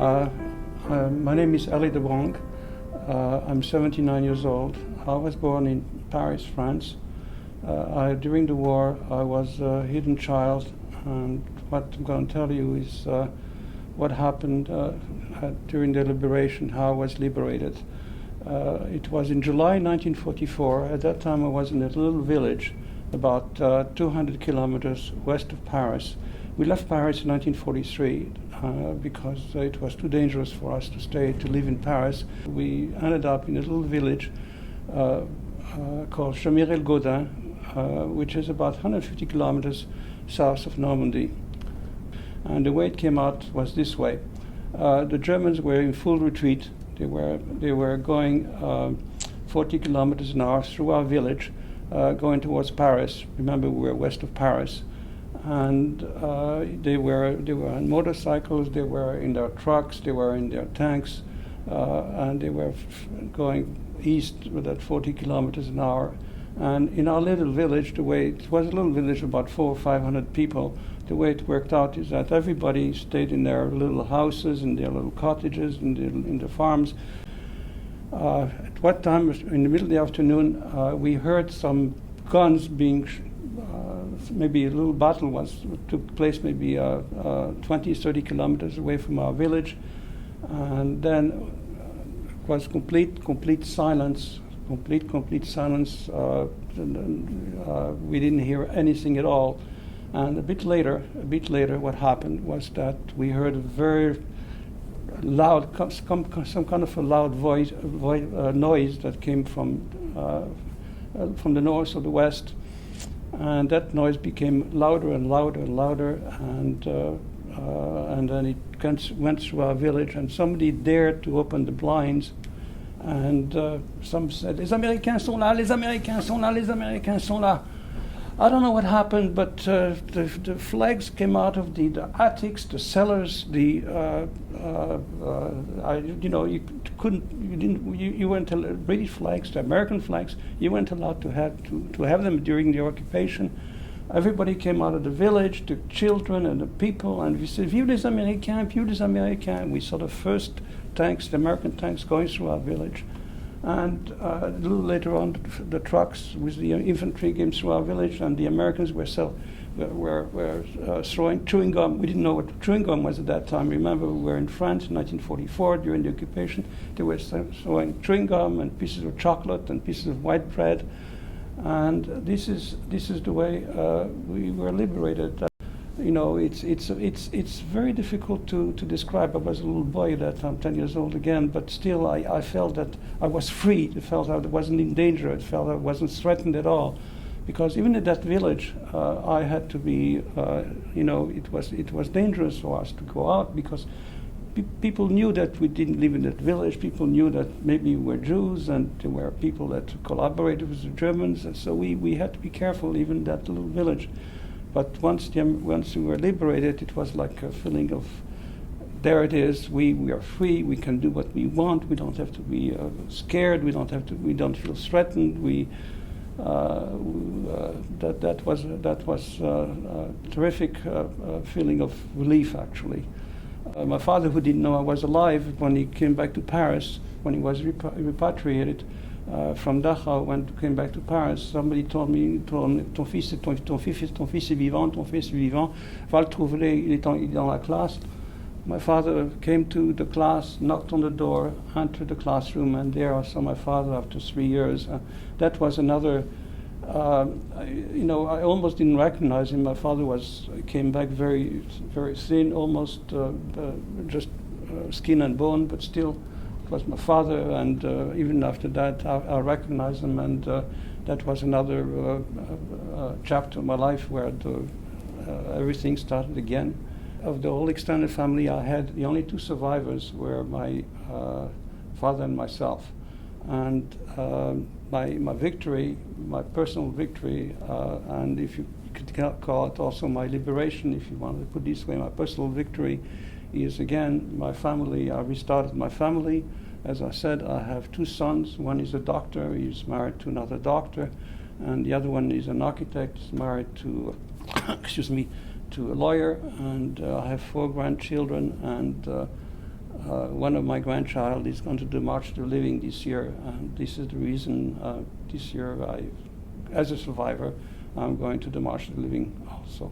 Uh, my name is Elie Dawang. I'm 79 years old. I was born in Paris, France. During the war, I was a hidden child, and what I'm going to tell you is what happened during the liberation, how I was liberated. It was in July 1944. At that time, I was in a little village about 200 kilometers west of Paris. We left Paris in 1943 because it was too dangerous for us to live in Paris. We ended up in a little village called Chamiral-Gaudin, which is about 150 kilometers south of Normandy. And the way it came out was this way. The Germans were in full retreat. They were going 40 kilometers an hour through our village, going towards Paris. Remember, we were west of Paris. And they were on motorcycles, they were in their trucks, they were in their tanks, and they were going east with that 40 kilometers an hour. And in our little village, it was a little village of about 400 or 500 people. The way it worked out is that everybody stayed in their little houses, in their little cottages, in their farms. At what time, in the middle of the afternoon, we heard some guns being maybe a little battle took place maybe 20, 30 kilometers away from our village. And then it was complete silence, complete silence. We didn't hear anything at all. And a bit later, what happened was that we heard a very loud, some kind of a loud noise that came from the north or the west. And that noise became louder and louder and louder, and then it went through our village, and somebody dared to open the blinds, and some said, "Les Américains sont là, les Américains sont là, les Américains sont là." I don't know what happened, but the flags came out of the attics, the cellars, you weren't allowed, British flags, the American flags, you weren't allowed to have them during the occupation. Everybody came out of the village, the children and the people, and we said, "Vive les Américains, vive les Américains." We saw the first tanks, the American tanks, going through our village. And a little later on, the trucks with the infantry came through our village, and the Americans were throwing chewing gum. We didn't know what chewing gum was at that time. Remember, we were in France in 1944 during the occupation. They were throwing chewing gum and pieces of chocolate and pieces of white bread. And this is the way we were liberated. It's very difficult to describe. I was a little boy at that time, 10 years old again, but still I felt that I was free. I felt I wasn't in danger. I felt I wasn't threatened at all. Because even in that village, I had to be, it was dangerous for us to go out, because people knew that we didn't live in that village. People knew that maybe we were Jews, and there were people that collaborated with the Germans, and so we had to be careful even in that little village. But once we were liberated, it was like a feeling of, there it is. We are free. We can do what we want. We don't have to be scared. We don't feel threatened. That was a terrific feeling of relief, actually. My father, who didn't know I was alive, when he came back to Paris, when he was repatriated from Dachau, when he came back to Paris, somebody told me, ton fils est vivant, va le trouver, il est dans la classe. My father came to the class, knocked on the door, entered the classroom, and there I saw my father after 3 years. That was another, I almost didn't recognize him. My father came back very, very thin, almost just skin and bone, but still it was my father. And even after that, I recognized him, and that was another chapter of my life where everything started again. Of the whole extended family I had, the only two survivors were my father and myself. And my victory, my personal victory, and if you could call it also my liberation, if you want to put it this way, my personal victory is, again, my family. I restarted my family. As I said, I have two sons. One is a doctor. He's married to another doctor. And the other one is an architect. He's married to, to a lawyer. And I have 4 grandchildren. And one of my grandchild is going to do March of the Living this year, and this is the reason this year as a survivor, I'm going to the March of the Living also.